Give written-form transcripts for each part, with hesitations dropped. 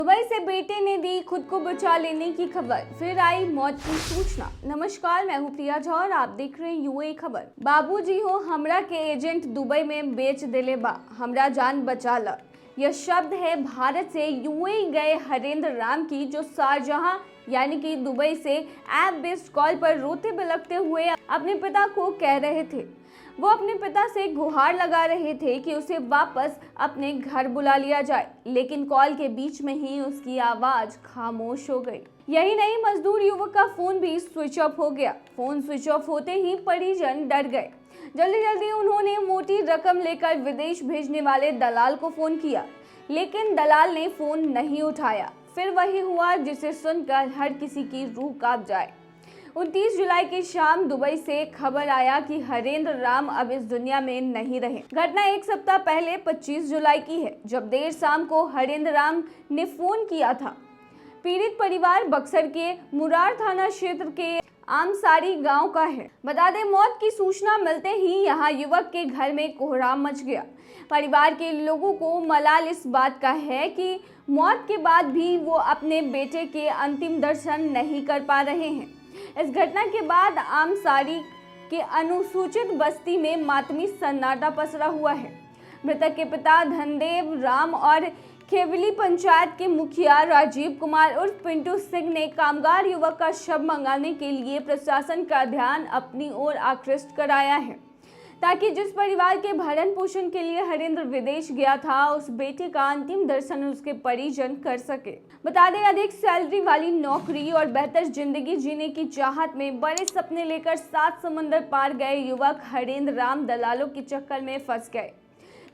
Dubai से बेटे ने दी खुद को बचा लेने की खबर, फिर आई मौत की सूचना। नमस्कार, मैं हूं प्रिया झा और आप देख रहे हैं यूए खबर। बाबूजी हो हमरा के एजेंट दुबई में बेच दिले बा, हमरा जान बचा ल। यह शब्द है भारत से यूए गए हरेंद्र राम की, जो शारजहां यानी कि दुबई से ऐप बेस्ड कॉल पर रोते बिलखते हुए अपने पिता को कह रहे थे। वो अपने पिता से गुहार लगा रहे थे कि उसे वापस अपने घर बुला लिया जाए, लेकिन कॉल के बीच में ही उसकी आवाज खामोश हो गई। यही नहीं, मजदूर युवक का फोन भी स्विच ऑफ हो गया। फोन स्विच ऑफ होते ही परिजन डर गए। जल्दी जल्दी उन्होंने मोटी रकम लेकर विदेश भेजने वाले दलाल को फोन किया, लेकिन दलाल ने फोन नहीं उठाया। फिर वही हुआ जिसे सुनकर हर किसी की रूह कांप जाए। 29 जुलाई की शाम दुबई से खबर आया कि हरेंद्र राम अब इस दुनिया में नहीं रहे। घटना एक सप्ताह पहले 25 जुलाई की है, जब देर शाम को हरेंद्र राम ने फोन किया था। पीड़ित परिवार बक्सर के मुरार थाना क्षेत्र के आमसारी गांव का है। बता दें, मौत की सूचना मिलते ही यहां युवक के घर में कोहराम मच गया। परिवार के लोगों को मलाल इस बात का है कि मौत के बाद भी वो अपने बेटे के अंतिम दर्शन नहीं कर पा रहे हैं। इस घटना के बाद आमसारी के अनुसूचित बस्ती में मातमी सन्नाटा पसरा हुआ है। मृतक के पिता धनदेव राम और खेवली पंचायत के मुखिया राजीव कुमार उर्फ पिंटू सिंह ने कामगार युवक का शव मंगाने के लिए प्रशासन का ध्यान अपनी ओर आकृष्ट कराया है, ताकि जिस परिवार के भरण पोषण के लिए हरेंद्र विदेश गया था, उस बेटे का अंतिम दर्शन उसके परिजन कर सके। बता दें, अधिक सैलरी वाली नौकरी और बेहतर जिंदगी जीने की चाहत में बड़े सपने लेकर 7 समंदर पार गए युवक हरेंद्र राम दलालों के चक्कर में फंस गए।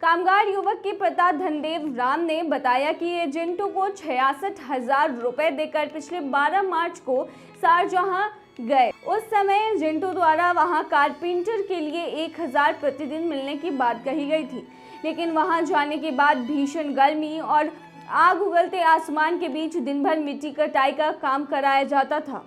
कामगार युवक के पिता धनदेव राम ने बताया कि एजेंटों को 66,000 रुपए देकर पिछले 12 मार्च को शारजहां गए। उस समय एजेंटों द्वारा वहां कारपेंटर के लिए 1,000 प्रतिदिन मिलने की बात कही गई थी, लेकिन वहां जाने के बाद भीषण गर्मी और आग उगलते आसमान के बीच दिन भर मिट्टी कटाई का काम कराया जाता था।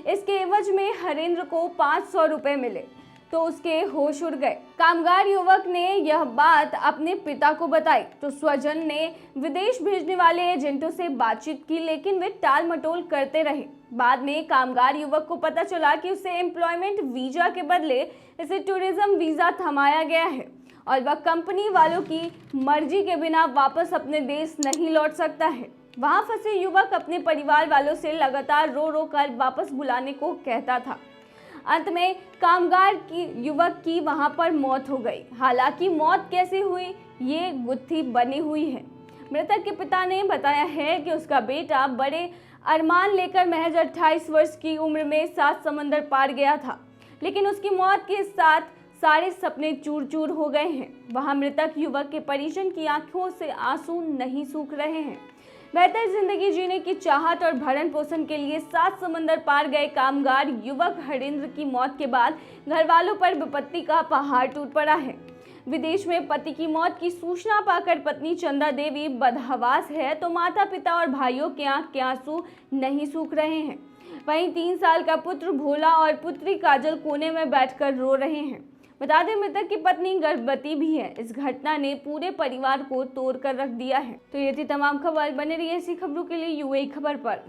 इसके एवज में हरेंद्र को 500 रुपए मिले तो उसके होश उड़ गए। कामगार युवक ने यह बात अपने पिता को बताई तो स्वजन ने विदेश भेजने वाले एजेंटों से बातचीत की, लेकिन वे टाल मटोल करते रहे। बाद में कामगार युवक को पता चला कि उसे एम्प्लॉयमेंट वीजा के बदले इसे टूरिज्म वीजा थमाया गया है और वह कंपनी वालों की मर्जी के बिना वापस अपने देश नहीं लौट सकता है। वहां फंसे युवक अपने परिवार वालों से लगातार रो रो कर वापस बुलाने को कहता था। अंत में कामगार युवक की वहां पर मौत हो गई। हालांकि मौत कैसे हुई, ये गुत्थी बनी हुई है। मृतक के पिता ने बताया है कि उसका बेटा बड़े अरमान लेकर महज 28 वर्ष की उम्र में 7 समंदर पार गया था, लेकिन उसकी मौत के साथ सारे सपने चूर चूर हो गए हैं। वहां मृतक युवक के परिजन की आंखों से आंसू नहीं सूख रहे हैं। बेहतर जिंदगी जीने की चाहत और भरण पोषण के लिए 7 समंदर पार गए कामगार युवक हरेंद्र की मौत के बाद घर वालों पर विपत्ति का पहाड़ टूट पड़ा है। विदेश में पति की मौत की सूचना पाकर पत्नी चंदा देवी बदहवास है, तो माता पिता और भाइयों के आंख के आंसू नहीं सूख रहे हैं। वहीं 3 साल का पुत्र भोला और पुत्री काजल कोने में बैठकर रो रहे हैं। बता दें, मृतक की पत्नी गर्भवती भी है। इस घटना ने पूरे परिवार को तोड़ कर रख दिया है। तो ये थी तमाम खबर। बने रहिए ऐसी खबरों के लिए यूए खबर पर।